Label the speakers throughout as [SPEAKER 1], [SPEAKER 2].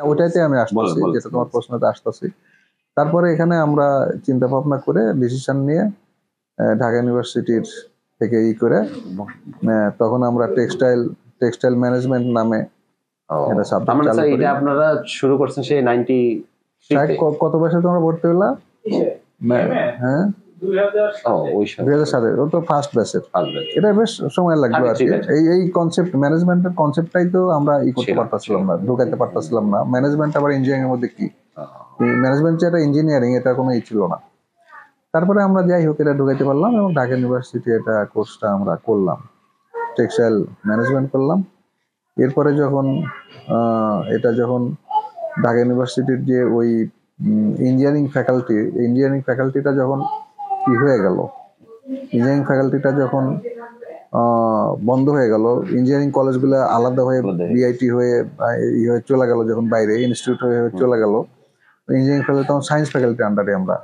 [SPEAKER 1] ওটাইতে আমি আসতেছি, যেটা তোমার প্রশ্নতে আসতেছি। তারপরে এখানে আমরা চিন্তা ভাবনা করে ডিসিশন নিয়ে ঢাকা ইউনিভার্সিটির থেকে করে তখন আমরা টেক্সটাইল ম্যানেজমেন্ট নামে
[SPEAKER 2] এটা সাবজেক্ট চালু করি। এটা আপনারা শুরু করছেন সেই 93 তে।
[SPEAKER 1] কত বছর তোমরা ভর্তি হলা? হ্যাঁ 2007 তো ফার্স্ট ব্যাচের। এটা বেশ সময় লাগলো আর কি। এই কনসেপ্ট ম্যানেজমেন্টের কনসেপ্টটাই তো আমরা করতে পারতাছিলাম না, ঢুকাইতে পারতাছিলাম না। ম্যানেজমেন্ট আবার ইঞ্জিনিয়ারিং এর মধ্যে কি, ম্যানেজমেন্ট যেটা ইঞ্জিনিয়ারিং, এটা কোনো ছিল না। তারপরে আমরা যাই হোক এটা ঢুকাইতে পারলাম এবং ঢাকা ইউনিভার্সিটি এটা কোর্সটা আমরা করলাম, টেক্সটাইল ম্যানেজমেন্ট করলাম। এরপরে যখন ঢাকা ইউনিভার্সিটির যে ওই ইঞ্জিনিয়ারিং ফ্যাকাল্টিটা যখন কি হয়ে গেল, ইঞ্জিনিয়ারিং ফ্যাকাল্টিটা যখন বন্ধ হয়ে গেল, ইঞ্জিনিয়ারিং কলেজগুলো আলাদা হয়ে বিআইটি হয়ে চলে গেল, যখন বাইরে ইনস্টিটিউট হয়ে চলে গেল, ইঞ্জিনিয়ারিং ফ্যাকাল্টি তখন সায়েন্স ফ্যাকাল্টির আন্ডারে আমরা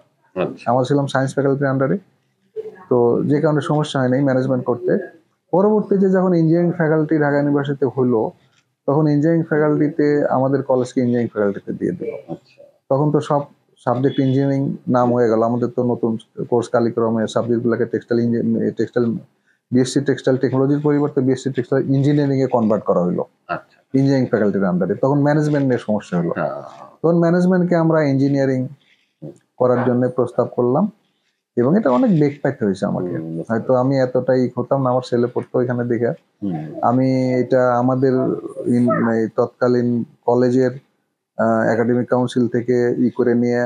[SPEAKER 1] ছিলাম সায়েন্স ফ্যাকাল্টির আন্ডারে। তো যে কারণে সমস্যা হয় নাই ম্যানেজমেন্ট করতে। পরবর্তীতে যখন ইঞ্জিনিয়ারিং ফ্যাকাল্টি ঢাকা ইউনিভার্সিটিতে হলো, তখন ইঞ্জিনিয়ারিং ফ্যাকাল্টিতে আমাদের কলেজকে ইঞ্জিনিয়ারিং ফ্যাকাল্টিতে দিয়ে দিল। তখন তো সব সাবজেক্ট ইঞ্জিনিয়ারিং নাম হয়ে গেল। আমাদের তো নতুন কোর্স কারিকুলামে সাবজেক্টগুলোকে টেক্সটাইল বিএসসি টেক্সটাইল টেকনোলজির পরিবর্তে বিএসসি টেক্সটাইল ইঞ্জিনিয়ারিং এ কনভার্ট করা হলো ইঞ্জিনিয়ারিং ফ্যাকাল্টির আন্ডারে। তখন ম্যানেজমেন্ট নিয়ে সমস্যা হলো। তখন ম্যানেজমেন্টকে আমরা ইঞ্জিনিয়ারিং করার জন্য প্রস্তাব করলাম এবং এটা অনেক বেগ পাইতে হয়েছে আমাকে। হয়তো আমি এতটাই হতাম না, আমার ছেলে পড়তো এখানে দেখে আমি এটা আমাদের তৎকালীন কলেজের একাডেমিক কাউন্সিল থেকে করে নিয়ে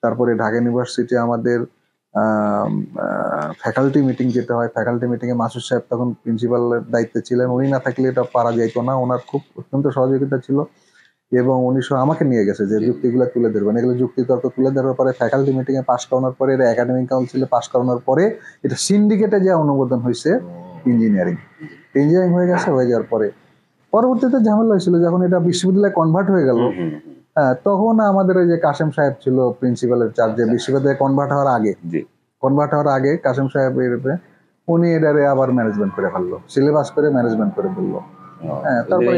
[SPEAKER 1] তারপরে ঢাকা ইউনিভার্সিটি আমাদের ফ্যাকাল্টি মিটিং যেতে হয়, ফ্যাকাল্টি মিটিংয়ে মাসুদ সাহেব তখন প্রিন্সিপালের দায়িত্বে ছিলেন। উনি না থাকলে এটা পারা যাইতো না, ওনার খুব অত্যন্ত সহযোগিতা ছিল এবং উনি আমাকে নিয়ে গেছে যে যুক্তিগুলো তুলে ধরবেন। এগুলো যুক্তি তর্ক তুলে ধরার পরে ফ্যাকাল্টি মিটিংয়ে পাশ করানোর পরে, এটা একাডেমিক কাউন্সিলে পাশ করানোর পরে এটা সিন্ডিকেটে যে অনুমোদন হয়েছে ইঞ্জিনিয়ারিং হয়ে গেছে। হয়ে যাওয়ার পরে পরবর্তীতে ঝামেলা হয়েছিল যখন এটা বিশ্ববিদ্যালয়ে কনভার্ট হয়ে গেল। হ্যাঁ, তখন আমাদের ওই যে কাসেম সাহেব ছিল প্রিন্সিপালের চার্জে, বিশ্ববিদ্যালয়ে কনভার্ট হওয়ার আগে কাসেম সাহেব উনি এটারে আবার ম্যানেজমেন্ট করে ফেললো, সিলেবাস করে ম্যানেজমেন্ট করে ফেললো। হ্যাঁ, তারপরে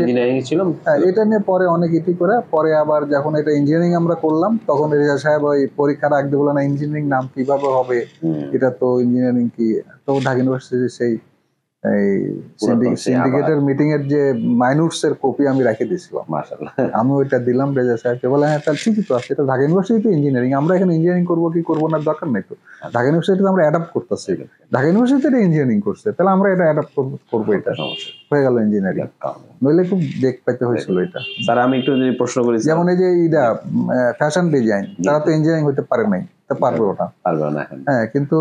[SPEAKER 1] এটা নিয়ে পরে অনেক ইতি করে পরে আবার যখন এটা ইঞ্জিনিয়ারিং আমরা করলাম, তখন রেজা সাহেব ওই পরীক্ষার আগে বলে না ইঞ্জিনিয়ারিং নাম কিভাবে হবে, এটা তো ইঞ্জিনিয়ারিং কি। তো ঢাকা ইউনিভার্সিটির সেই সিন্ডিকেটের মিটিং এর যে মাইনুটস এর কপি আমি রেখে দিয়েছিলাম। আমি ওইটা দিলাম রেজা সাহেবকে, বলে হ্যাঁ তাহলে ঠিকই তো আছে, এটা ঢাকা ইউনিভার্সিটি ইঞ্জিনিয়ারিং, আমরা এখানে ইঞ্জিনিয়ারিং করবো কি করবো না দরকার নেই তো, ঢাকা ইউনিভার্সিটিতে আমরা অ্যাডাপ্ট করতেছি, ঢাকা ইউনিভার্সিটিতে ইঞ্জিনিয়ারিং করছে, তাহলে আমরা এটা অ্যাডাপ্ট করবো, এটা হয়ে গেল ইঞ্জিনিয়ারিং। নইলে খুব দেখ পাইতে হয়েছিল এটা।
[SPEAKER 2] স্যার আমি একটু যদি প্রশ্ন করি,
[SPEAKER 1] যেমন এই যে এটা ফ্যাশন ডিজাইন, তারা তো ইঞ্জিনিয়ারিং হইতে পারে নাই, তা পারবে ওটা, হ্যাঁ, কিন্তু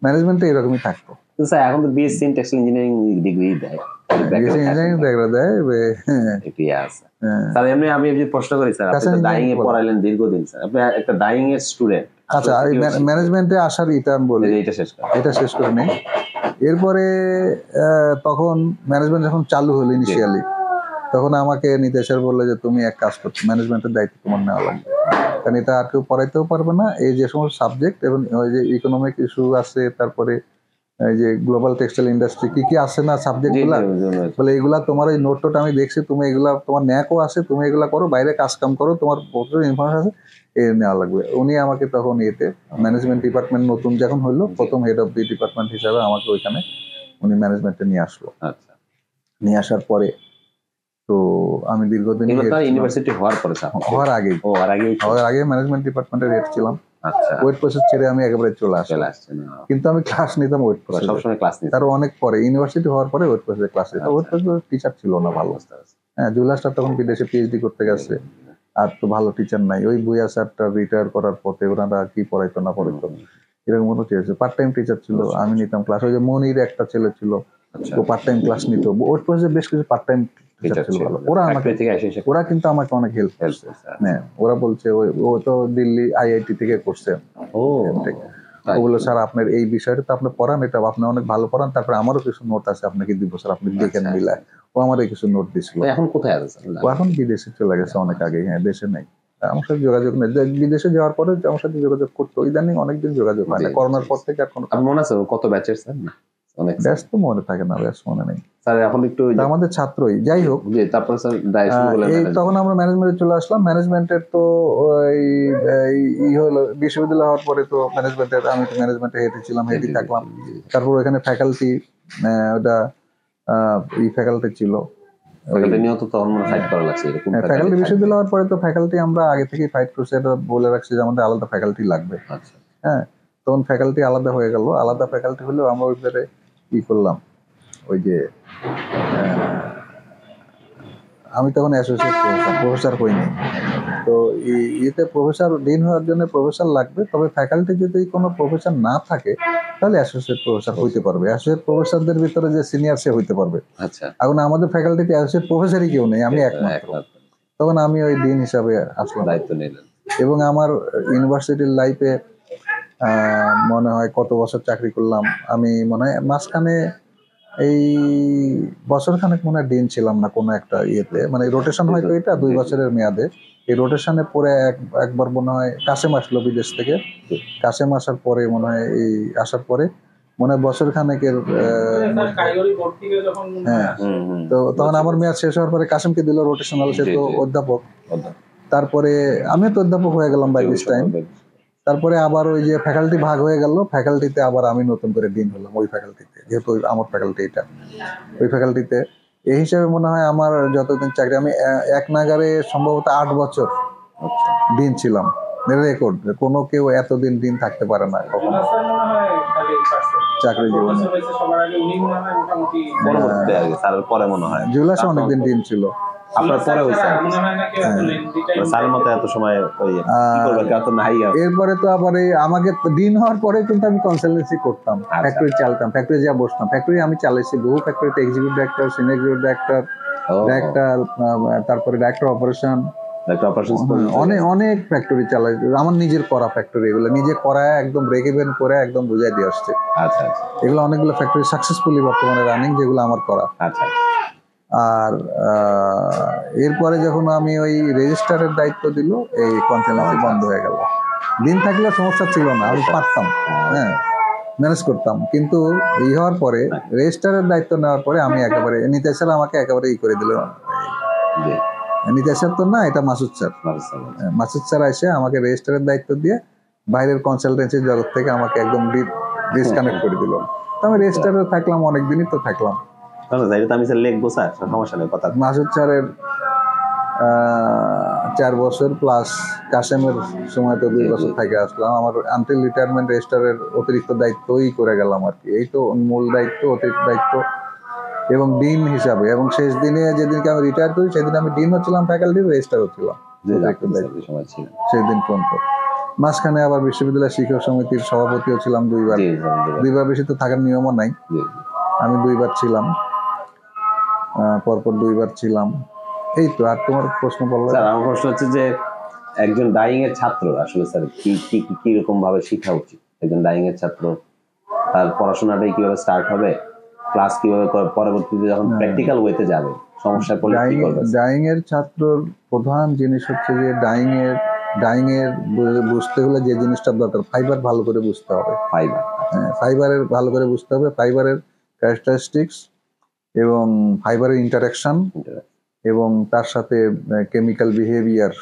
[SPEAKER 1] ম্যানেজমেন্টে এরকমই থাকতো।
[SPEAKER 2] স্যার এখন তো BSc in textile engineering degree দেয়, স্যার এমনি আমি যে প্রশ্ন করি স্যার, আপনি ডাইং এ পড়াইলেন দীর্ঘদিন, স্যার আপনি একটা ডাইং এর স্টুডেন্ট।
[SPEAKER 1] আচ্ছা, ম্যানেজমেন্টে আসার এটা আমি বলি, এটা শেষ করে নেই। এরপরে তখন ম্যানেজমেন্ট যখন চালু হলো ইনিশিয়ালি, তখন আমাকে নিতেশ স্যার বললো যে তুমি এক কাজ করছো, ম্যানেজমেন্টের দায়িত্ব তোমার নেওয়া লাগবে, কারণ এটা আর কেউ পড়াইতেও পারবে না। এই যে সমস্ত সাবজেক্ট এবং ওই যে ইকোনমিক ইস্যু আছে, তারপরে এই যে গ্লোবাল টেক্সটাইল ইন্ডাস্ট্রি কি কি আছে না সাবজেক্ট গুলা, বলে এগুলা তোমার এই নোটটা আমি দেখছি, তুমি এগুলা তোমার ন্যাকও আছে, তুমি এগুলা করো, বাইরে কাজ কাম করো, তোমার প্রচুর ইনফরমেশন আছে, এ নেওয়া লাগবে। উনি আমাকে তখন ম্যানেজমেন্ট ডিপার্টমেন্ট নতুন যখন হইলো, প্রথম হেড অফ দি ডিপার্টমেন্ট হিসাবে আমাকে ওইখানে উনি ম্যানেজমেন্টে নিয়ে আসলো। আচ্ছা, নিয়ে আসার পরে তো আমি দীর্ঘদিন
[SPEAKER 2] ইউনিভার্সিটি হওয়ার
[SPEAKER 1] আগে ম্যানেজমেন্ট ডিপার্টমেন্টের হেড ছিলাম। আচ্ছা, ওয়েট প্রসেস ছেড়ে আমি একেবারে চলে আসছি, কিন্তু আমি ক্লাস নিতাম ওয়েট প্রসেস, সবসময় ক্লাস নিতাম। তার অনেক পরে ইউনিভার্সিটি হওয়ার পরে ওয়েট প্রসেসে ক্লাস নিতাম। ওয়েট প্রসেসের টিচার ছিল না ভালো। হ্যাঁ, জুলাসটা তখন বিদেশে পিএইচডি করতে গেছে, আর তো ভালো টিচার নাই। ওই বুয়া স্যারটা রিটায়ার করার পথে ওনারা কি পড়াইতো না পড়াইতো এরকম কোনো টিচার, পার্ট টাইম টিচার ছিল, আমি নিতাম ক্লাস। ওই যে মনির একটা ছেলে ছিল, ও পার্ট টাইম ক্লাস নিত। ওয়েট প্রসেসে বেশ কিছু পার্ট টাইম টিচার ছিল ভালো। ওরা কিন্তু আমাকে অনেক হেল্প করছে। হ্যাঁ, ওরা বলছে ও তো দিল্লি আইআইটি থেকে করছে, ওগুলো স্যার আপনার এই বিষয়টা তো আপনি পড়ান, এটা আপনি অনেক ভালো পড়ান, তারপরে আমারও কিছু নোট আছে আপনাকে দিব স্যার, আপনি দেখেন মিলায়। ও আমাদের কিছু নোট দিছিল।
[SPEAKER 2] এখন কোথায় আছে?
[SPEAKER 1] ও এখন বিদেশে চলে গেছে অনেক আগে। হ্যাঁ, দেশে নেই, আমার সাথে যোগাযোগ নেই। বিদেশে যাওয়ার পরে আমার সাথে যোগাযোগ করতো, ইদানিং অনেকদিন যোগাযোগ হয় না, করোনার পর থেকে। এখন
[SPEAKER 2] মনে আছে কত ব্যাচের স্যার? অনেক
[SPEAKER 1] ব্যস্ত মনে থাকে না, ব্যস্ত মনে নেই
[SPEAKER 2] স্যার। এখন একটু
[SPEAKER 1] তা আমাদের ছাত্রই, যাই হোক।
[SPEAKER 2] জি, তারপর স্যার ডাইরেকশন বলেন।
[SPEAKER 1] এই তখন আমরা ম্যানেজমেন্টে চলে আসলাম। ম্যানেজমেন্টের তো ওই ই হলো, বিশ্ববিদ্যালয় হওয়ার পরে তো ম্যানেজমেন্টের, আমি তো ম্যানেজমেন্টে হেডে ছিলাম, হেডই থাকলাম। তারপর ওখানে ফ্যাকাল্টি, ওটা ফ্যাকাল্টি ছিল,
[SPEAKER 2] ফ্যাকাল্টি নিয়েও তো তখন ফাইট করা লাগছে এরকম
[SPEAKER 1] ফ্যাকাল্টি বিশ্ববিদ্যালয় হওয়ার পরে তো ফ্যাকাল্টি আমরা আগে থেকেই ফাইট করছি, এটা বলে রাখছি যে আমাদের আলাদা ফ্যাকাল্টি লাগবে।
[SPEAKER 2] আচ্ছা,
[SPEAKER 1] হ্যাঁ, তখন ফ্যাকাল্টি আলাদা হয়ে গেল। আলাদা ফ্যাকাল্টি হলেও আমরা ওই ভিতরে ই করলাম, ওই যে আমি তখন অ্যাসোসিয়েট প্রফেসর হইনি। তো ইয়েতে প্রফেসর, ডিন হওয়ার জন্য প্রফেসর লাগবে, তবে ফ্যাকাল্টি যদি কোনো প্রফেসর না থাকে তাহলে অ্যাসোসিয়েট প্রফেসর হইতে পারবে। অ্যাসোসিয়েট প্রফেসরদের ভিতরে যে সিনিয়র সে হইতে পারবে।
[SPEAKER 2] আচ্ছা।
[SPEAKER 1] এখন আমাদের ফ্যাকাল্টিতে অ্যাসোসিয়েট প্রফেসরই কেউ নেই, আমি একমাত্র। তখন আমি ওই ডিন হিসাবে আসলাম,
[SPEAKER 2] দায়িত্ব নিলেন।
[SPEAKER 1] এবং আমার ইউনিভার্সিটির লাইফে মনে হয় কত বছর চাকরি করলাম আমি, মনে হয় মাঝখানে এই বছর খানেক মনে হয় ডিন ছিলাম না কোনো একটা ইয়েতে, মানে রোটেশন হয়তো এটা 2 বছরের মেয়াদে। এই রোটেশনে পরে একবার মনে হয় কাসেম আসলো বিদেশ থেকে। কাসেম আসার পরে মনে হয় আসার পরে মনে হয় বছর খানেকের, হ্যাঁ, তো তখন আমার মেয়াদ শেষ হওয়ার পরে কাসেমকে দিল রোটেশনাল, সে তো অধ্যাপক। তারপরে আমিও তো অধ্যাপক হয়ে গেলাম বাই দিস টাইম। তারপরে আবার ওই যে ফ্যাকাল্টি ভাগ হয়ে গেল, ফ্যাকাল্টিতে আবার আমি নতুন করে ডিন হলাম ওই ফ্যাকাল্টিতে, যেহেতু আমার ফ্যাকাল্টি এটা, ওই ফ্যাকাল্টিতে। এই হিসাবে মনে হয় আমার যতদিন চাকরি, আমি এক নাগারে সম্ভবত 8 বছর ডিন ছিলাম। রেকর্ড, কোনো কেউ এতদিন ডিন থাকতে পারে না কখনো চাকরি জীবনে।
[SPEAKER 2] পরে মনে হয়
[SPEAKER 1] জুলাসে অনেকদিন ডিন ছিল।
[SPEAKER 2] আপনার পরে হয়েছে স্যারের মতো এত সময়
[SPEAKER 1] এরপরে তো আবার আমাকে ডিন হওয়ার পরে কিন্তু আমি কনসালটেন্সি করতাম, ফ্যাক্টরি চালাতাম, ফ্যাক্টরি যা বসতাম। ফ্যাক্টরি আমি চালাইছি বহু ফ্যাক্টরিতে, executive director, senior executive director, তারপরে ডাইরেক্টর অপারেশন, অনেক ফ্যাক্টরি চালাই। আমার নিজের করা ফ্যাক্টরি, এগুলো নিজে করা, একদম ব্রেক ইভেন করে একদম বুঝাই দিয়ে আসছে।
[SPEAKER 2] আচ্ছা,
[SPEAKER 1] এগুলো অনেকগুলো ফ্যাক্টরি সাকসেসফুলি বর্তমানে রানিং, যেগুলো আমার করা।
[SPEAKER 2] আচ্ছা।
[SPEAKER 1] আর এরপরে যখন আমি ওই রেজিস্ট্রারের দায়িত্ব দিল, এই কনসালটেন্সি বন্ধ হয়ে গেল। দিন থাকলে সমস্যা ছিল না, আমি পারতাম, হ্যাঁ, ম্যানেজ করতাম। কিন্তু এই হওয়ার পরে, রেজিস্ট্রারের দায়িত্ব নেওয়ার পরে আমি একেবারে, নিতেশ স্যার আমাকে একেবারে করে দিল। নিতেশ স্যার তো না, এটা মাসুদ স্যার। মাসুদ স্যার এসে আমাকে রেজিস্ট্রারের দায়িত্ব দিয়ে বাইরের কনসালটেন্সির জগৎ থেকে আমাকে একদম ডিসকানেক্ট করে দিল। তো আমি রেজিস্ট্রারে থাকলাম, অনেকদিনই তো থাকলাম। মাসুদ স্যারের 4 বছর প্লাস কাসেমের সময় তো 2 বছর থেকে আসলাম। আমার আনটিল রিটায়ারমেন্ট রেজিস্ট্রারের অতিরিক্ত দায়িত্বই করে গেলাম আর কি। এই তো মূল দায়িত্ব, অতিরিক্ত দায়িত্ব এবং ডিন হিসাবে। এবং শেষ দিনে যেদিনকে আমি রিটায়ার করি সেদিন আমি ডিন হচ্ছিলাম, ফ্যাকাল্টির রেজিস্ট্রার হচ্ছিলাম সেদিন পর্যন্ত। মাঝখানে আবার বিশ্ববিদ্যালয় শিক্ষক সমিতির সভাপতিও ছিলাম 2 বার। 2 বার বেশি তো থাকার নিয়মও নাই, আমি 2 বার ছিলাম, পরপর 2 বার ছিলাম। এই তো। আর তোমার প্রশ্ন বললো?
[SPEAKER 2] স্যার আমার প্রশ্ন হচ্ছে যে একজন ডাইং এর ছাত্র আসলে স্যার কি রকম ভাবে শেখা উচিত? একজন ডাইং এর ছাত্র তার পড়াশোনাটাই কিভাবে স্টার্ট হবে, ক্লাস কিভাবে পরবর্তীতে যখন প্র্যাকটিক্যাল ওয়েতে যাবে সমস্যা পড়লে কি করবে?
[SPEAKER 1] ডাইং এর ছাত্রর প্রধান জিনিস হচ্ছে যে ডাইং এর বুঝতে হলে যে জিনিসটা দরকার, ফাইবার ভালো করে বুঝতে হবে। ফাইবারের ভালো করে বুঝতে হবে, ফাইবারের ক্যারেক্টারিস্টিক্স এবং ফাইবারের ইন্টারাকশন এবং তার সাথে কেমিক্যাল বিহেভিয়ার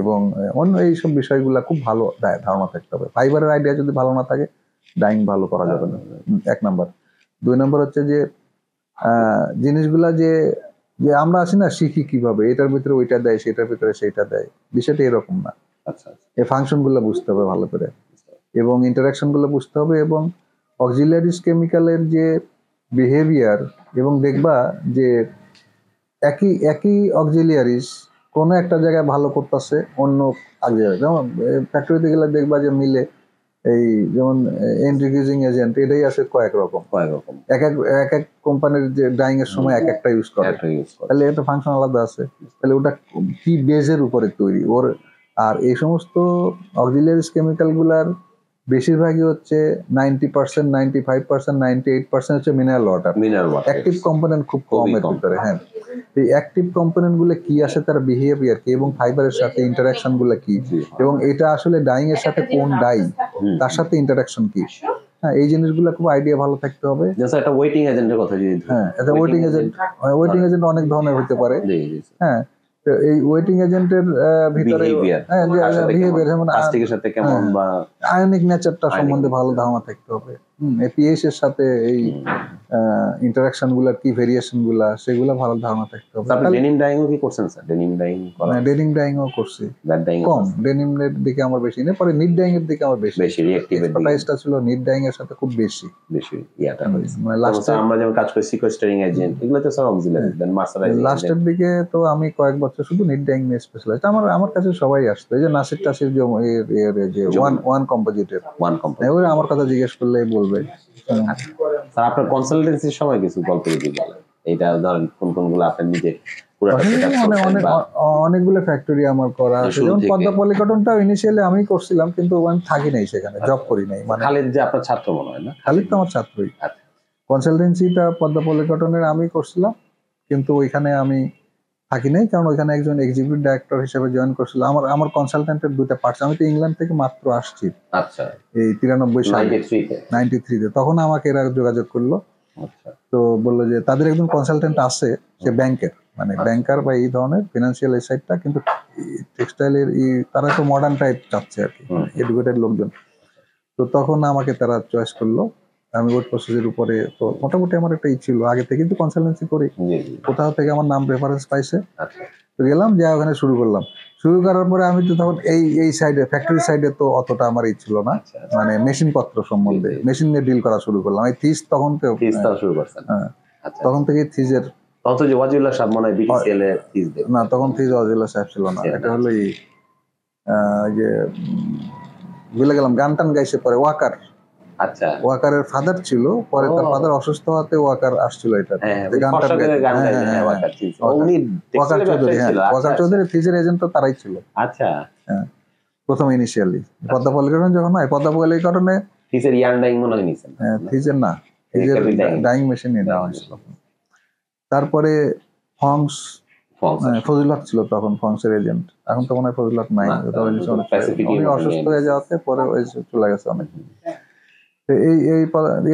[SPEAKER 1] এবং অন্য এইসব বিষয়গুলো খুব ভালো ধারণা থাকতে হবে। ফাইবারের আইডিয়া যদি ভালো না থাকে ডাইং ভালো করা যাবে না, 1 নাম্বার। 2 নাম্বার হচ্ছে যে জিনিসগুলা যে আমরা আছি না, শিখি কিভাবে, এটার ভিতরে ওইটা দেয়, সেটার ভিতরে সেইটা দেয়, বিষয়টা এরকম না। এই ফাংশনগুলো বুঝতে হবে ভালো করে এবং ইন্টারাকশনগুলো বুঝতে হবে এবং অক্সিলারিজ কেমিক্যালের যে বিহেভিয়ার, এবং দেখবা যে একই অক্সিলিয়ারিজ কোনো একটা জায়গায় ভালো করতেছে, অন্য অক্সিলিয়ারি, যেমন ফ্যাক্টরিতে গেলে দেখবা যে মিলে, এই যেমন ইন্ট্রিডিউসিং এজেন্ট, এটাই আছে কয়েক রকম। এক এক কোম্পানির যে ডাইং এর সময় এক একটা ইউজ করে, তাহলে এটা ফাংশন আলাদা আছে, তাহলে ওটা কি বেজের উপরে তৈরি ওর। আর এই সমস্ত অক্সিলিয়ারিজ কেমিক্যাল গুলার বেশিরভাগই হচ্ছে 90%, 95%, 98% হচ্ছে মিনারেল ওয়াটার। অ্যাক্টিভ কম্পোনেন্ট খুব কম এর ভিতরে। হ্যাঁ, এই অ্যাক্টিভ কম্পোনেন্ট গুলো কি আসে, তার বিহেভিয়ার কি এবং ফাইবারের সাথে ইন্টারাকশন গুলো কি, এবং এটা আসলে ডাইং এর সাথে কোন ডাই, তার সাথে ইন্টারাকশন কি, হ্যাঁ, এই জিনিসগুলো খুব আইডিয়া ভালো থাকতে হবে।
[SPEAKER 2] জাস্ট একটা ওয়েটিং এজেন্টের কথা যদি ধরি।
[SPEAKER 1] হ্যাঁ, এটা ওয়েটিং এজেন্ট অনেক ধরনের হতে পারে।
[SPEAKER 2] জি জি
[SPEAKER 1] হ্যাঁ, তো এই ওয়েটিং এজেন্টের ভিতরে
[SPEAKER 2] বিহেভিয়ার,
[SPEAKER 1] হ্যাঁ,
[SPEAKER 2] কার সাথে
[SPEAKER 1] বিহেভিয়ার যেমন
[SPEAKER 2] কাস্টিকের সাথে কেমন
[SPEAKER 1] হ্যাঁ,
[SPEAKER 2] বা
[SPEAKER 1] আয়নিক নেচারটা
[SPEAKER 2] আয়নিক
[SPEAKER 1] সম্বন্ধে ভালো
[SPEAKER 2] nature।
[SPEAKER 1] ধারণা থাকতে হবে। পিএইচ এর সাথে এই ইন্টারাকশন গুলা কি, ভেরিয়েশন গুলা, সেগুলো ভালো ধারণা থাকতে হবে।
[SPEAKER 2] আপনি ডেনিম ডাইংও কি করছেন স্যার? ডেনিম ডাইং করা,
[SPEAKER 1] ডেনিম ডাইং ও করছি,
[SPEAKER 2] ব্যাড ডাইং
[SPEAKER 1] কম। ডেনিম এর দিকে আমার বেশি নেই, পরে নিট ডাইং এর দিকে আমার বেশি
[SPEAKER 2] বেশি রিঅ্যাক্টিভ এর দিকে
[SPEAKER 1] এক্সপার্টাইজটা ছিল নিট ডাইং এর সাথে খুব বেশি।
[SPEAKER 2] বেশি ইয়াটা হয়েছে।
[SPEAKER 1] মানে
[SPEAKER 2] যেমন
[SPEAKER 1] লাস্টে
[SPEAKER 2] স্যার আমরা যেমন কাজ করি সিকোয়েস্টারিং এজেন্ট, এগুলো তো সব অক্সিলারি, দেন মার্সারাইজিং
[SPEAKER 1] লাস্টের দিকে তো আমি কয়েক বছর শুধু নিট ডাইং নিয়ে স্পেশালাইজড। আমার কাছে সবাই আসতো, এই যে নাসির টাসির যে ওয়ান কম্পোজিটের,
[SPEAKER 2] ওয়ান কোম্পানি।
[SPEAKER 1] ওরা আমার কথা জিজ্ঞেস করলে বলবে।
[SPEAKER 2] স্যার আপনার কনসালটেন্সির সময় কিছু গল্প যদি বলেন, এইটা ধরেন কোন কোনগুলো আপনি নিজে পুরোটা সেটআপ করছেন বা
[SPEAKER 1] অনেকগুলো ফ্যাক্টরি আমার করা আছে।
[SPEAKER 2] শুরু
[SPEAKER 1] যেমন
[SPEAKER 2] থেকে।
[SPEAKER 1] পদ্মা পলিকটনটাও ইনিশিয়ালি আমি করছিলাম, কিন্তু আমি থাকি নাই সেখানে, জব করি নাই। মানে
[SPEAKER 2] খালিদ যে আপনার ছাত্র মনে হয় না?
[SPEAKER 1] খালিদ তো আমার ছাত্রই।
[SPEAKER 2] আচ্ছা।
[SPEAKER 1] কনসালটেন্সিটা পদ্মা পলিকটনের আমি করছিলাম, কিন্তু ওইখানে আমি থাকি নাই, কারণ ওইখানে একজন এক্সিকিউটিভ ডাইরেক্টর হিসেবে জয়েন করছিল। আমার কনসালটেন্টের দুটো পার্টস। আমি তো ইংল্যান্ড থেকে মাত্র আসছি
[SPEAKER 2] আচ্ছা,
[SPEAKER 1] এই 93 সালে,
[SPEAKER 2] 93 তে।
[SPEAKER 1] 93-তে। তখন আমাকে এরা যোগাযোগ করলো,
[SPEAKER 2] আচ্ছা
[SPEAKER 1] তো বললো যে তাদের একজন কনসালটেন্ট আছে, সে ব্যাংকের, মানে ব্যাংকার বা এই ধরনের ফিনান্সিয়াল এই সাইডটা, কিন্তু টেক্সটাইলের তারা তো মডার্ন টাইপ চাচ্ছে আর কি, এডুকেটেড লোকজন। তো তখন আমাকে তারা চয়েস করলো। আমি ওয়েট প্রসেসের উপরে, তো মোটামুটি আমার একটা ছিল আগে থেকে, কিন্তু কনসালটেন্সি করি,
[SPEAKER 2] জি জি।
[SPEAKER 1] কোথাও থেকে আমার নাম রেফারেন্স পাইছে,
[SPEAKER 2] আচ্ছা
[SPEAKER 1] তো গেলাম, যা ওখানে শুরু করলাম। শুরু করার পরে আমি তো তখন এই সাইডে, ফ্যাক্টরি সাইডে তো অতটা আমার ছিল না,
[SPEAKER 2] আচ্ছা।
[SPEAKER 1] মানে মেশিন পত্র সম্বন্ধে, মেশিন নিয়ে ডিল করা শুরু করলাম। এই থিস তখন তো
[SPEAKER 2] থিসটাও শুরু করছেন?
[SPEAKER 1] হ্যাঁ,
[SPEAKER 2] আচ্ছা।
[SPEAKER 1] তখন থেকে থিজের,
[SPEAKER 2] তখন তো যে ওয়াজিউল্লাহ সাহেব মনে হয় বিটিসিএল এর থিস দেন।
[SPEAKER 1] না তখন থিজ অজিলা সাহেব ছিল না, এটা হলো এই যে ভুলে গেলাম, গান টান গাইছে পরে ওয়াকার।
[SPEAKER 2] আচ্ছা।
[SPEAKER 1] ওয়াকারের ফাদার ছিল, পরে তার ফাদার অসুস্থ হওয়াতে ওয়াকার আসছিল এটা,
[SPEAKER 2] হ্যাঁ,
[SPEAKER 1] গান টান গাইতে।
[SPEAKER 2] গান গাইছে, হ্যাঁ ওয়াকার থিস। উনি
[SPEAKER 1] ওয়াকার
[SPEAKER 2] টেক্সটাইল
[SPEAKER 1] চৌধুরী,
[SPEAKER 2] ব্যবসায়ী
[SPEAKER 1] হ্যাঁ
[SPEAKER 2] ছিল।
[SPEAKER 1] ওয়াকার চৌধুরী থিজের এজেন্ট তো তারাই ছিল।
[SPEAKER 2] আচ্ছা।
[SPEAKER 1] হ্যাঁ, প্রথম ইনিশিয়ালি পদ্মা পলিকটন যখন হয়, পদ্মা পলিকটনে
[SPEAKER 2] থিসের ইয়ার্ন ডাইং মনে হয় নিছেন?
[SPEAKER 1] থিজের না, থিজের ডাইং মেশিন নিয়ে নেওয়া হয়েছিল। তারপরে ফংস, ফজল হক ছিল তখন ফংসের এজেন্ট, এখন তো মনে হয় ফজল হক নাই, উনি অসুস্থ হয়ে যাওয়াতে পরে ওই চলে গেছে অনেক। তো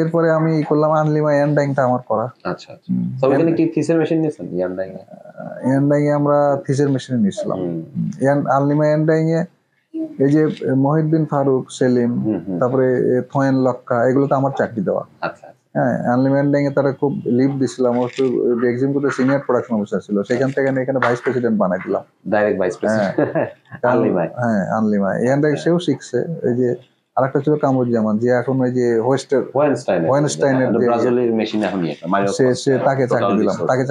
[SPEAKER 1] এরপরে আমি করলাম আনলিমা ইয়ান ডাইংটা আমার করা।
[SPEAKER 2] আচ্ছা আচ্ছা। সব এখানে কি থিসের মেশিন নিছেন ইয়ান ডাইং এ?
[SPEAKER 1] ইয়ান ডাইং এ আমরা থিসের মেশিন নিয়েছিলাম। আনলিমা ইয়ান ডাইং এ এই যে মহিউদ্দিন ফারুক, সেলিম, তারপরে থয়েন লক্কা, এগুলো তো আমার চাকরি দেওয়া।
[SPEAKER 2] আচ্ছা।
[SPEAKER 1] হ্যাঁ, আনলিমিটেড ডাইং এ তারা খুব লিভ দিছিলাম, ও তো এক্সিকিউটিভ সিনিয়র প্রোডাকশন অফিসার ছিল, সেখান থেকে এখানে ভাইস প্রেসিডেন্ট বানাই দিলাম,
[SPEAKER 2] ডাইরেক্ট ভাইস প্রেসিডেন্ট। আনলিমাই,
[SPEAKER 1] হ্যাঁ আনলিমাই। এখান থেকে সেও শিখছে। এই যে আরেকটা ছিল কামরুজ্জামান, যে এখন ওই যে ওয়েনস্টাইনের
[SPEAKER 2] ব্রাজিলের মেশিন এখন নিয়ে
[SPEAKER 1] সে তাকে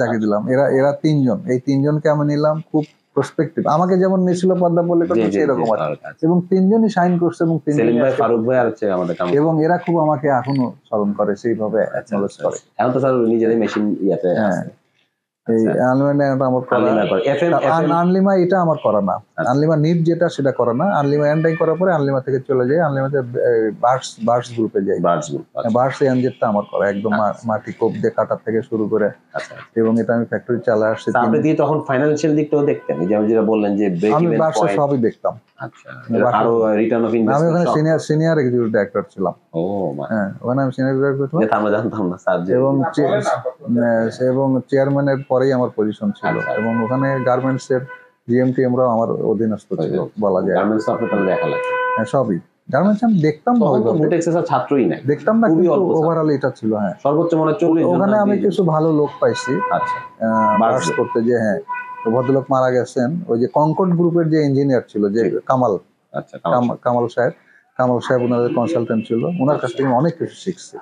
[SPEAKER 1] চাকরি দিলাম। এরা তিনজন, এই তিনজনকে আমি নিলাম, খুব প্রসপেক্টিভ। আমাকে যেমন নিয়েছিল পদ্মা পলিকটন সেরকম আছে, এবং তিনজনই সাইন করছে, এবং
[SPEAKER 2] সেলিম ভাই, ফারুক ভাই, আর হচ্ছে আমাদের
[SPEAKER 1] এবং এরা খুব আমাকে এখনো স্মরণ করে, সেইভাবে অ্যাকনলেজ করে।
[SPEAKER 2] এখন তো স্যার নিজেরাই মেশিন ইয়াতে আছে।
[SPEAKER 1] এই আনলিমা আমার করা, আনলিমা এটা আমার করা না। আনলিমা নিট যেটা সেটা করা না। আনলিমা এন্ডাই করার পরে আনলিমা থেকে চলে যায়, আনলিমাতে বার্ডস গ্রুপে যাই। বার্ডস এনজেটটা আমার করা, একদম মাটি কোপ দিয়ে কাটার থেকে শুরু করে, এবং এটা আমি ফ্যাক্টরি চালায় আসছি।
[SPEAKER 2] আপনি কি তখন ফাইনান্সিয়াল দিকটাও দেখতেন, যেটা বললেন যে
[SPEAKER 1] আমি বার্ডস সবই দেখতাম।
[SPEAKER 2] আচ্ছা, আরো রিটার্ন অফ ইনভেস্টমেন্ট।
[SPEAKER 1] আমি ওখানে সিনিয়র এক্সিকিউটিভ ডাইরেক্টর ছিলাম।
[SPEAKER 2] ও মা,
[SPEAKER 1] হ্যাঁ, ওখানে আমি সিনিয়র ডাইরেক্টর ছিলাম।
[SPEAKER 2] এটা আমরা জানতাম না স্যার।
[SPEAKER 1] এবং চেয়ারম্যানের পরেই আমার পজিশন ছিল, এবং ওখানে গার্মেন্টস এর জিএমটি আমরাও আমার অধীনস্থ ছিল বলা যায়।
[SPEAKER 2] গার্মেন্টস আপনি তাহলে দেখা লাগে?
[SPEAKER 1] হ্যাঁ, সবই গার্মেন্টস আমি দেখতাম,
[SPEAKER 2] ছাত্রই নাই
[SPEAKER 1] দেখতাম না, কিন্তু ওভারঅল এটা ছিল। হ্যাঁ,
[SPEAKER 2] সর্বোচ্চ মনে 40 জন।
[SPEAKER 1] ওখানে আমি কিছু ভালো লোক পাইছি।
[SPEAKER 2] আচ্ছা,
[SPEAKER 1] বার্স করতে, যে হ্যাঁ, ভদ্রলোক মারা গেছেন, ওই যে কনকর্ড গ্রুপের যে ইঞ্জিনিয়ার ছিল, যে কামাল। আচ্ছা, কামাল সাহেব ওনাদের কনসালটেন্ট ছিল, ওনার কাছ থেকে অনেক কিছু শিখছে।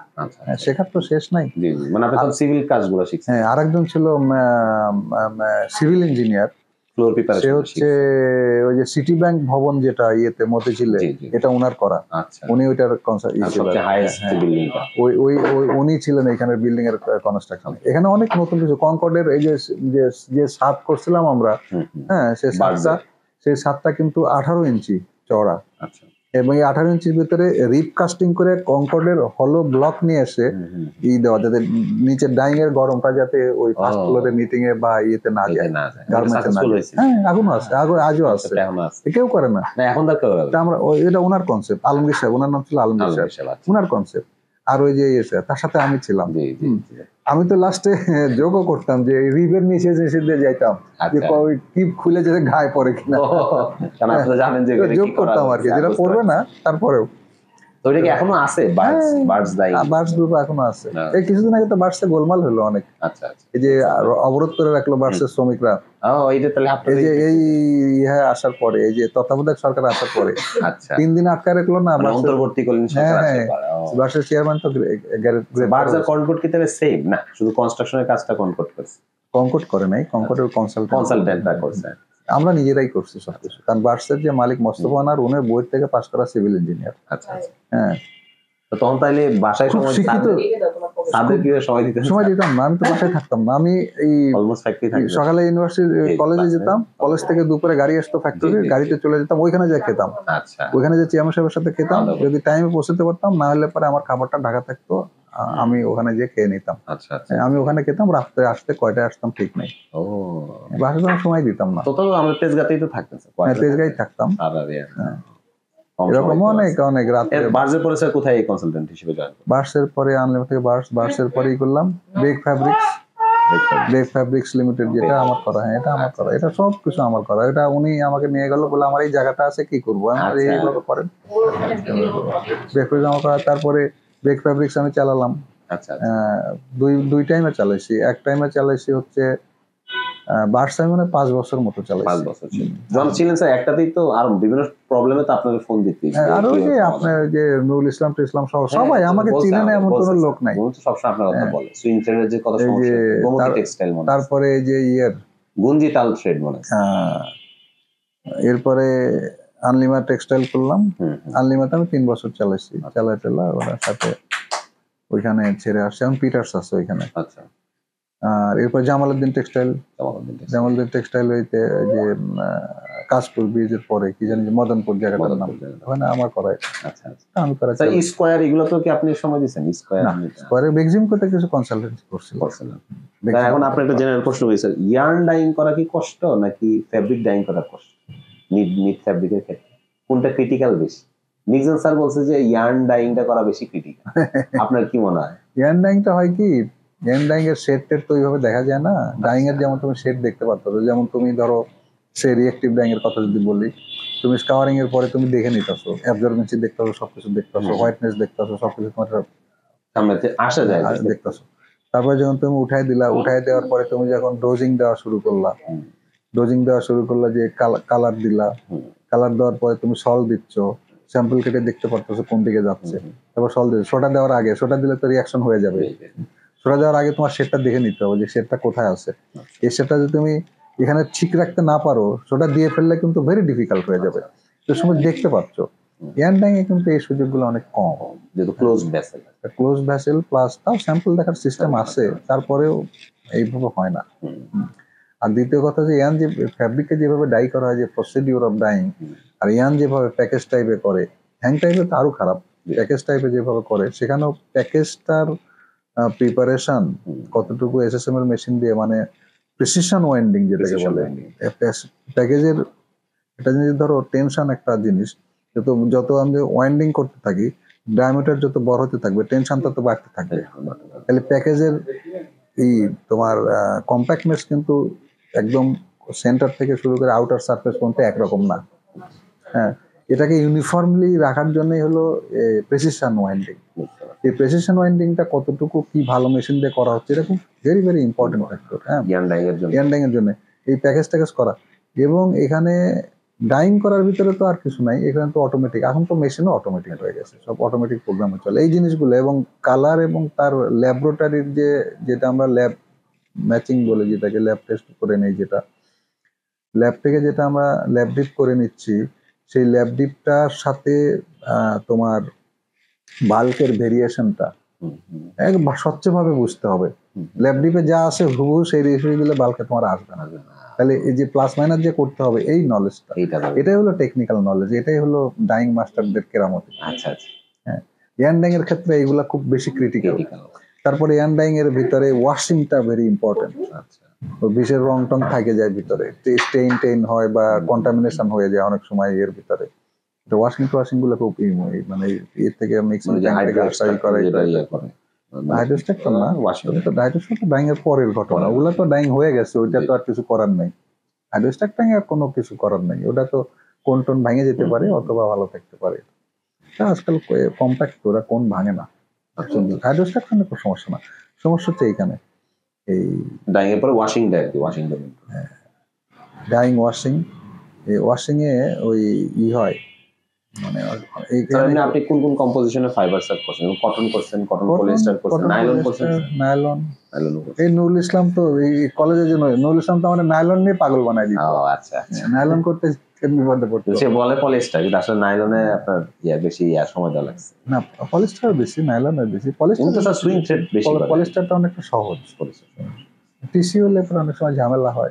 [SPEAKER 1] শেখার তো শেষ নাই।
[SPEAKER 2] মানে আপনি তো সিভিল কাজগুলো শিখছেন।
[SPEAKER 1] হ্যাঁ, আরেকজন ছিল সিভিল ইঞ্জিনিয়ার, সে হচ্ছে ওই যে সিটি ব্যাংক ভবন যেটা ইয়েতে মতিঝিলে, এটা ওনার করা। উনি ওইটার উনি ছিলেন এখানের বিল্ডিং এর কনস্ট্রাকশন। এখানে অনেক নতুন কিছু কনকর্ডের এই যে ছাদ করছিলাম আমরা, হ্যাঁ, সেই ছাদটা কিন্তু 18 ইঞ্চি চওড়া, এবং এই 18 ইঞ্চির ভিতরে রিপ কাস্টিং করে কনকর্ডের হলো ব্লক নিয়ে এসে দেওয়া, যাতে নিচের ডাইং এর গরমটা যাতে ওই ফার্স্ট ফ্লোরে মিটিং এ বা ইয়েতে না যায়, গার্মেন্টসে না যায়। হ্যাঁ, এখনো আছে, আজও আছে, কেউ করে না এখন। আমরা এটা ওনার কনসেপ্ট, আলমগীর সাহেব, ওনার নাম ছিল আলমগীর সাহেব, ওনার কনসেপ্ট। আর ওই যে তার সাথে আমি ছিলাম।
[SPEAKER 2] জি জি জি।
[SPEAKER 1] আমি তো লাস্টে যোগও করতাম যে রিবের নিচে দিয়ে যাইতাম যে
[SPEAKER 2] আচ্ছা।
[SPEAKER 1] টিপ খুলে যে গায়ে পড়ে কিনা,
[SPEAKER 2] ও, কারণ আপনি তো জানেন যে এখানে
[SPEAKER 1] যোগ
[SPEAKER 2] কি করা
[SPEAKER 1] করতাম আর কি,
[SPEAKER 2] হচ্ছে,
[SPEAKER 1] যেটা
[SPEAKER 2] বুঝতে
[SPEAKER 1] পড়বে
[SPEAKER 2] পারছি।
[SPEAKER 1] না তারপরেও।
[SPEAKER 2] তো এটা কি এখনো আছে, birds birds dying?
[SPEAKER 1] Birds group এখনো আছে।
[SPEAKER 2] না।
[SPEAKER 1] এই কিছুদিন আগে তো বার্ডসে গোলমাল হলো অনেক,
[SPEAKER 2] আচ্ছা আচ্ছা।
[SPEAKER 1] এই যে অবরোধ করে রাখলো বার্ডসের শ্রমিকরা।
[SPEAKER 2] ও, এইটা তাহলে আপনার
[SPEAKER 1] এই যে এই আসার পরে, এই যে তত্ত্বাবধায়ক সরকার আসার পরে
[SPEAKER 2] আচ্ছা,
[SPEAKER 1] 3 দিন আটকা রাখলো না
[SPEAKER 2] মানে
[SPEAKER 1] বার্ডসের।
[SPEAKER 2] অন্তর্বর্তীকালীন
[SPEAKER 1] হ্যাঁ
[SPEAKER 2] সরকার
[SPEAKER 1] হ্যাঁ,
[SPEAKER 2] আসার পরে। ও।
[SPEAKER 1] বার্ডসের চেয়ারম্যান তো
[SPEAKER 2] বার্ডসের কনকর্ড কি তাহলে সেম না, শুধু কনস্ট্রাকশনের কাজটা কনকর্ড করছে?
[SPEAKER 1] কনকর্ড করে নাই, কনকর্ডের
[SPEAKER 2] কনসালটেন্টরা করছে।
[SPEAKER 1] আমরা নিজেরাই করছি সবকিছু, কারণ বার্ডসের যে মালিক মোস্তফা আনার, উনি বইয়ের থেকে পাশ করা সিভিল ইঞ্জিনিয়ার।
[SPEAKER 2] আচ্ছা আচ্ছা।
[SPEAKER 1] হ্যাঁ,
[SPEAKER 2] তো তখন তাইলে বাসায়
[SPEAKER 1] খুব
[SPEAKER 2] সময়
[SPEAKER 1] শিক্ষিত।
[SPEAKER 2] তাদের কি সময় দিতেন?
[SPEAKER 1] সময় দিতাম না, আমি তো বাসায় থাকতাম না। আমি এই
[SPEAKER 2] অলমোস্ট ফ্যাক্টরি থাকবে।
[SPEAKER 1] সকালে ইউনিভার্সিটি কলেজে যেতাম, কলেজ থেকে দুপুরে গাড়ি আসতো ফ্যাক্টরি, গাড়িতে চলে যেতাম, ওইখানে যা খেতাম।
[SPEAKER 2] আচ্ছা।
[SPEAKER 1] ওইখানে যে চেয়ারম্যান সাহেবের সাথে খেতাম, যদি টাইমে পৌঁছতে পারতাম, না হলে পরে আমার খাবারটা ঢাকা থাকতো, আমি ওখানে যে খেয়ে নিতাম।
[SPEAKER 2] আচ্ছা আচ্ছা।
[SPEAKER 1] আমি ওখানে খেতাম, রাত্রে আসতে কয়টায় আসতাম ঠিক নাই।
[SPEAKER 2] ও,
[SPEAKER 1] বাসায় তো সময় দিতাম না।
[SPEAKER 2] তো তো আমরা তেজগাঁতেই তো থাকতেন স্যার।
[SPEAKER 1] তেজগাঁই থাকতাম।
[SPEAKER 2] হ্যাঁ।
[SPEAKER 1] এরকম অনেক অনেক রাত্রে।
[SPEAKER 2] বার্জের পরে স্যার কোথায় কনসালটেন্ট হিসেবে জয়েন করলেন?
[SPEAKER 1] বার্সের পরে আনলিমিটেড থেকে বার্সের পরেই করলাম বেগ ফ্যাব্রিক্স লিমিটেড, যেটা আমার করা। হ্যাঁ, এটা আমার করা, এটা সব কিছু আমার করা। এটা উনি আমাকে নিয়ে গেল, বলে আমার এই জায়গাটা আছে, কি করবো, আমার এইভাবে করেন। বেগ ফ্যাব্রিক্স আমার করা। তারপরে বেগ ফ্যাব্রিক্স আমি চালালাম।
[SPEAKER 2] আচ্ছা।
[SPEAKER 1] দুই টাইমে চালাইছি। এক টাইমে চালাইছি হচ্ছে বার্সা, মানে 5 বছর মতো চালাইছি।
[SPEAKER 2] 5 বছর ছিল। যখন ছিলেন স্যার একটাতেই তো আর বিভিন্ন প্রবলেমে তো আপনাকে ফোন দিতেই।
[SPEAKER 1] আর ওই যে আপনার যে নুরুল ইসলাম সহ সবাই আমাকে চিনে না এমন কোনো লোক নাই।
[SPEAKER 2] বলতে সবসময় আপনার কথা বলে, সুইং ট্রেডের যে কত সমস্যা, গোমতী টেক্সটাইল মনে।
[SPEAKER 1] তারপরে যে
[SPEAKER 2] গুঞ্জি তাল ট্রেড মনে।
[SPEAKER 1] এরপরে আনলিমা টেক্সটাইল করলাম। আনলিমাতে আমি 3 বছর চালাইছি। চালা ওনার সাথে ওইখানে ছেড়ে আসছি। এখন পিটার্স আছে ওইখানে।
[SPEAKER 2] আচ্ছা।
[SPEAKER 1] আর এরপর জামালউদ্দিন টেক্সটাইল হইতে যে কাশপুর ব্রিজের পরে কি জানি মদনপুর জায়গাটার নাম, ওখানে আমার করা।
[SPEAKER 2] আচ্ছা আচ্ছা। আমি করা। স্কয়ার এগুলো তো কি আপনি সময় দিয়েছেন?
[SPEAKER 1] স্কয়ারে বেক্সিম করতে কিছু কনসালটেন্সি করছিলাম।
[SPEAKER 2] এখন আপনার একটা জেনারেল প্রশ্ন হয়েছে, ইয়ার্ন ডাইং করা কি কষ্ট নাকি ফ্যাব্রিক ডাইং করা কষ্ট? নিট ফ্যাব্রিকের ক্ষেত্রে কোনটা ক্রিটিক্যাল বেশি? নিকজন স্যার বলছে যে ইয়ার্ন ডাইংটা করা বেশি ক্রিটিক্যাল। আপনার কি মনে হয়?
[SPEAKER 1] ইয়ার্ন ডাইংটা হয় কি, ইয়ার্ন ডাইং এর শেড তো ওইভাবে দেখা যায় না। ডাইং এর যেমন তুমি শেড দেখতে পাচ্ছ, যেমন তুমি ধরো সে রিঅ্যাক্টিভ ডাইং এর কথা যদি বলি, তুমি স্কাওয়ারিং এর পরে তুমি দেখে নিতেছো, অ্যাবজর্বেন্সি দেখতেছো, সবকিছু দেখতেছো, হোয়াইটনেস দেখতেছো, সবকিছু তোমার
[SPEAKER 2] সামনে আসা যায়
[SPEAKER 1] দেখতেছো। তারপরে যখন তুমি উঠাই দেওয়ার পরে তুমি যখন ডোজিং দেওয়া শুরু করলা, যে কালার দিলা, কালার দেওয়ার পরে তুমি সল দিচ্ছ, স্যাম্পল কেটে দেখতে পারতেছো কোন দিকে যাচ্ছে। তারপর সল দিলে, সোডা দেওয়ার আগে, সোডা দিলে তো রিয়াকশন হয়ে যাবে। সোডা দেওয়ার আগে তোমার শেডটা দেখে নিতে হবে যে শেডটা কোথায় আছে। এই শেডটা যদি তুমি এখানে ঠিক রাখতে না পারো, সোডা দিয়ে ফেললে কিন্তু ভেরি ডিফিকাল্ট হয়ে যাবে। তো সময় দেখতে পাচ্ছ। ইয়ার্ন ডাইং এ কিন্তু এই সুযোগগুলো অনেক কম, যেহেতু ক্লোজ ভেসেল প্লাস তাও স্যাম্পল দেখার সিস্টেম আছে, তারপরেও এইভাবে হয় না। আর দ্বিতীয় কথা যে ইয়ার্ন যে ফ্যাব্রিকে যেভাবে ডাই করা হয়, যে প্রসিডিউর অফ ডাইং, আর ইয়ার্ন যেভাবে প্যাকেজ টাইপে করে, হ্যাং টাইপে তো আরো খারাপ। প্যাকেজ টাইপে যেভাবে করে, সেখানেও প্যাকেজটার প্রিপারেশন কতটুকু এসএসএম এর মেশিন দিয়ে, মানে প্রিসিশন ওয়াইন্ডিং যেটাকে বলে প্যাকেজের, এটা জিনিস ধরো টেনশন একটা জিনিস, যত আমি ওয়াইন্ডিং করতে থাকি, ডায়ামিটার যত বড় হতে থাকবে, টেনশন তত বাড়তে থাকবে। তাহলে প্যাকেজের এই তোমার কম্প্যাক্টনেস কিন্তু একদম সেন্টার থেকে শুরু করে আউটার সারফেস পর্যন্ত একরকম না। হ্যাঁ, এটাকে ইউনিফর্মলি রাখার জন্যই হলো প্রেসিশন ওয়াইন্ডিং। এই প্রেসিশন ওয়াইন্ডিংটা কতটুকু কি ভালো মেশিন দিয়ে করা হচ্ছে, এটা খুব ভেরি ভেরি ইম্পর্টেন্ট ফ্যাক্টর। হ্যাঁ, ইয়ার্ন ডাইং এর জন্য এই প্যাকেজ করা। এবং এখানে ডাইং করার ভিতরে তো আর কিছু নাই, এখানে তো অটোমেটিক, এখন তো মেশিনও অটোমেটিক হয়ে গেছে, সব অটোমেটিক প্রোগ্রামে চলে এই জিনিসগুলো। এবং কালার এবং তার ল্যাবরেটরির যেটা আমরা ল্যাব ম্যাচিং বলে, যেটাকে ল্যাব টেস্ট করে নেই, যেটা ল্যাব থেকে যেটা আমরা ল্যাব ডিপ করে নিচ্ছি, সেই ল্যাব ডিপটার সাথে তোমার বাল্কের ভেরিয়েশনটা স্বচ্ছভাবে বুঝতে হবে। ল্যাব ডিপে যা আছে হুবহু সেই রেশিও দিলে বাল্কে তোমার আসবে না। তাহলে এই যে প্লাস মাইনাস যে করতে হবে, এই নলেজটা, এটাই হলো টেকনিক্যাল নলেজ, এটাই হলো ডাইং মাস্টারদের কেরামতি।
[SPEAKER 2] আচ্ছা আচ্ছা। হ্যাঁ,
[SPEAKER 1] ইয়ার্ন ডাইং এর ক্ষেত্রে এইগুলা খুব বেশি ক্রিটিক্যাল। তারপরে ইয়ার্ন ডাইং এর ভিতরে ওয়াশিংটা ভেরি ইম্পর্টেন্ট। আচ্ছা, বিষের রং টং থাকে যায় ভিতরে, স্টেইন হয় বা কন্টামিনেশন হয়ে যায় অনেক সময় এর ভিতরে। ওয়াশিং গুলো খুব মানে এর থেকে মিক্সিং
[SPEAKER 2] মানে যে
[SPEAKER 1] হাইড্রোস্ট্রাকচার না,
[SPEAKER 2] ওয়াশিং
[SPEAKER 1] হাইড্রোস্ট্রাকচার ডাইং এর পরের ঘটনা, ওগুলা তো ডাইং হয়ে গেছে, ওইটা তো আর কিছু করার নাই। হাইড্রোস্ট্রাকচার আর কোনো কিছু করার নাই, ওটা তো কোন টোন ভাঙে যেতে পারে অথবা ভালো থাকতে পারে। আজকাল কম্প্যাক্ট, ওরা কোন ভাঙে না। হাইড্রোস্ট্রাকচার কোনো সমস্যা না, সমস্যা হচ্ছে এইখানে এই
[SPEAKER 2] ডাইং এর পরে ওয়াশিং দেয়, ওয়াশিং
[SPEAKER 1] ডাইং ওয়াশিং, এই ওয়াশিং এ ওই হয় মানে
[SPEAKER 2] আপনি কোন কোন কম্পোজিশনে ফাইবার সেট করছেন? কটন করছেন, কটন পলিয়েস্টার করছেন, নাইলন করছেন?
[SPEAKER 1] নাইলন
[SPEAKER 2] নাইলন
[SPEAKER 1] এই নুরুল ইসলাম তো এই কলেজের জন্য, নুরুল ইসলাম তো আমাদের নাইলন নিয়ে পাগল বানাই দিত।
[SPEAKER 2] ও আচ্ছা,
[SPEAKER 1] নাইলন করতে বিপদে পড়তো।
[SPEAKER 2] সে বলে পলিয়েস্টার, কিন্তু আসলে নাইলনে আপনার বেশি সময় দেওয়া লাগছে।
[SPEAKER 1] না, পলিস্টার বেশি, নাইলনের বেশি।
[SPEAKER 2] পলিস্টার সুইং থ্রেড বেশি,
[SPEAKER 1] পলিস্টারটা অনেকটা সহজ। টিসি হলে অনেক সময় ঝামেলা হয়,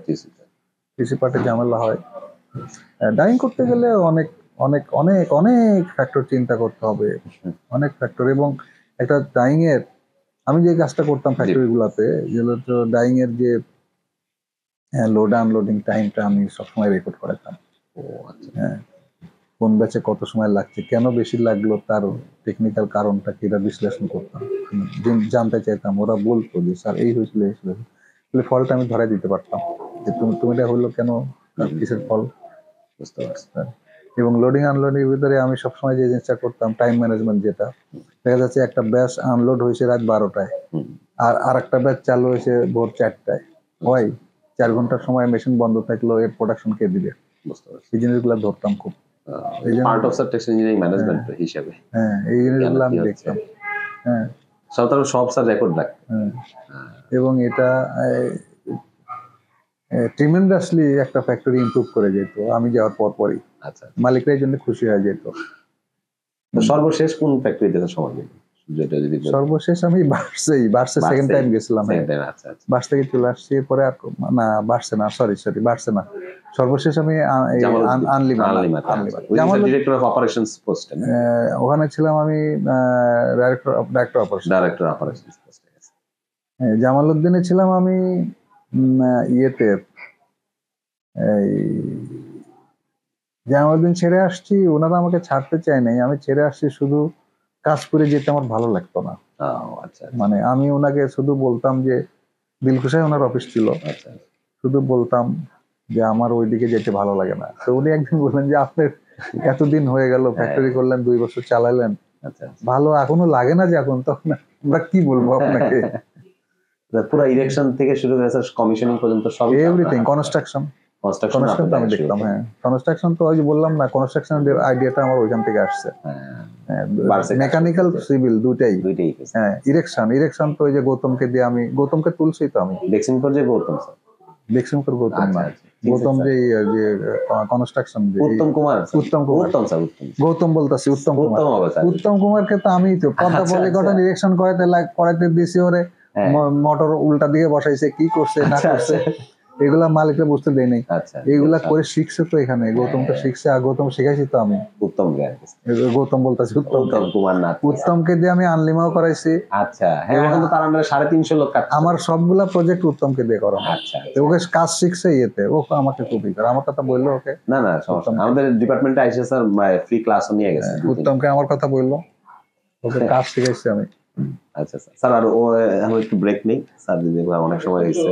[SPEAKER 1] টিসি পার্টে ঝামেলা হয়। ডাইং করতে গেলে অনেক অনেক অনেক অনেক ফ্যাক্টর চিন্তা করতে হবে, অনেক ফ্যাক্টর। এবং একটা ডাইং এর, আমি যে কাজটা করতাম ফ্যাক্টরি গুলাতে, যেগুলো তো ডাইং এর যে লোড আনলোডিং টাইমটা আমি সবসময় রেকর্ড করাতাম। হ্যাঁ, কোন ব্যাচে কত সময় লাগছে, কেন বেশি লাগলো, তার টেকনিক্যাল কারণটা কি, এটা বিশ্লেষণ করতাম, জানতে চাইতাম। ওরা বলতো যে স্যার এই হয়েছিল, এই হয়েছিল, ফলটা আমি ধরাই দিতে পারতাম যে তুমি এটা হলো কেন, কিসের ফল, বুঝতে পারছি। এবং লোডিং আনলোডিং এর ভিতরে আমি সবসময় যে জিনিসটা করতাম, টাইম ম্যানেজমেন্ট, যেটা দেখা যাচ্ছে একটা ব্যাচ আনলোড হয়েছে রাত 12টায়, আর একটা ব্যাচ চালু হয়েছে ভোর 4টায়, হয় 4 ঘন্টার সময় মেশিন বন্ধ থাকলো, এর প্রোডাকশন কে দিবে? বুঝতে পারছি। এই জিনিসগুলো ধরতাম খুব,
[SPEAKER 2] part of textile engineering management হিসেবে।
[SPEAKER 1] হ্যাঁ, এই জিনিসগুলো আমি দেখতাম। হ্যাঁ,
[SPEAKER 2] সব স্যার রেকর্ড রাখতেন।
[SPEAKER 1] এবং এটা ট্রিমেন্ডাসলি একটা ফ্যাক্টরি ইমপ্রুভ করে যেত আমি যাওয়ার পরই। আচ্ছা, মালিকরা এই জন্য খুশি হয়ে যেত।
[SPEAKER 2] সর্বশেষ কোন ফ্যাক্টরিতে সময় দিলেন?
[SPEAKER 1] সর্বশেষ আমি বার্সে সেকেন্ড টাইম গেছিলাম। বার্স থেকে চলে আসছি, এরপরে আর না, বার্সে না, সরি বার্সে না, সর্বশেষ আমি
[SPEAKER 2] ডিরেক্টর অফ অপারেশনস পোস্ট,
[SPEAKER 1] ওখানে ছিলাম আমি, ডাইরেক্টর অপারেশনস পোস্টে। জামালউদ্দিনে ছিলাম আমি ইয়েতে, এই জামালউদ্দিন ছেড়ে আসছি, ওনারা আমাকে ছাড়তে চায় নাই, আমি ছেড়ে আসছি, শুধু কাজ করে যেতে আমার ভালো লাগতো না। মানে আমি ওনাকে শুধু বলতাম যে, দিলকুশায় ওনার অফিস ছিল, শুধু বলতাম যে আমার ওইদিকে যেতে ভালো লাগে না। তো উনি একদিন বললেন যে আপনার এতদিন হয়ে গেল, ফ্যাক্টরি করলেন, 2 বছর চালাইলেন, ভালো এখনো লাগে না যে এখন? তখন আমরা কি বলবো আপনাকে?
[SPEAKER 2] পুরো ইরেকশন থেকে শুরু করে কমিশনিং পর্যন্ত সব,
[SPEAKER 1] এভরিথিং, কনস্ট্রাকশন আমি দেখতাম। হ্যাঁ, কনস্ট্রাকশন তো ওই যে বললাম না, কনস্ট্রাকশনের আইডিয়াটা আমার ওইখান থেকে আসছে। মেকানিক্যাল সিভিল দুইটাই। হ্যাঁ, ইরেকশন তো ওই যে গৌতমকে দিয়ে, আমি গৌতমকে তুলছি তো, আমি
[SPEAKER 2] বেক্সিমপুর যে গৌতম স্যার,
[SPEAKER 1] বেক্সিমপুর গৌতম না, গৌতম যে কনস্ট্রাকশন, যে উত্তম কুমার গৌতম বলতেছি, উত্তম কুমারকে তো আমি তো পদ্মা পলিকটন ইরেকশন করাইতে দিয়েছি, ওরে মোটর উল্টা দিকে বসাইছে, কি করছে না করছে এগুলা মালিকরা বুঝতে দেয় নাই। এগুলা করে শিখছে তো এখানে, গৌতমটা শিখছে, আর গৌতম শিখাইছি তো আমি। গৌতম বলতেছি, উত্তম কুমার না, উত্তমকে দিয়ে আমি আনলিমাও করাইছি।
[SPEAKER 2] আচ্ছা, হ্যাঁ, এখন তো তার আন্ডারে 350 লোক কাজ,
[SPEAKER 1] আমার সবগুলা প্রজেক্ট উত্তমকে দিয়ে করানো। আচ্ছা, ওকে কাজ শিখছে ইয়েতে, ও আমাকে খুবই করে, আমার কথা বললো ওকে,
[SPEAKER 2] না সমস্যা, আমাদের ডিপার্টমেন্টে আইসে স্যার ফ্রি ক্লাসও নিয়ে গেছে,
[SPEAKER 1] উত্তমকে আমার কথা বললো, ওকে কাজ শিখাইছি আমি।
[SPEAKER 2] আচ্ছা স্যার, আর ও এখন একটু ব্রেক নেই স্যার, যদি অনেক সময় হয়েছে।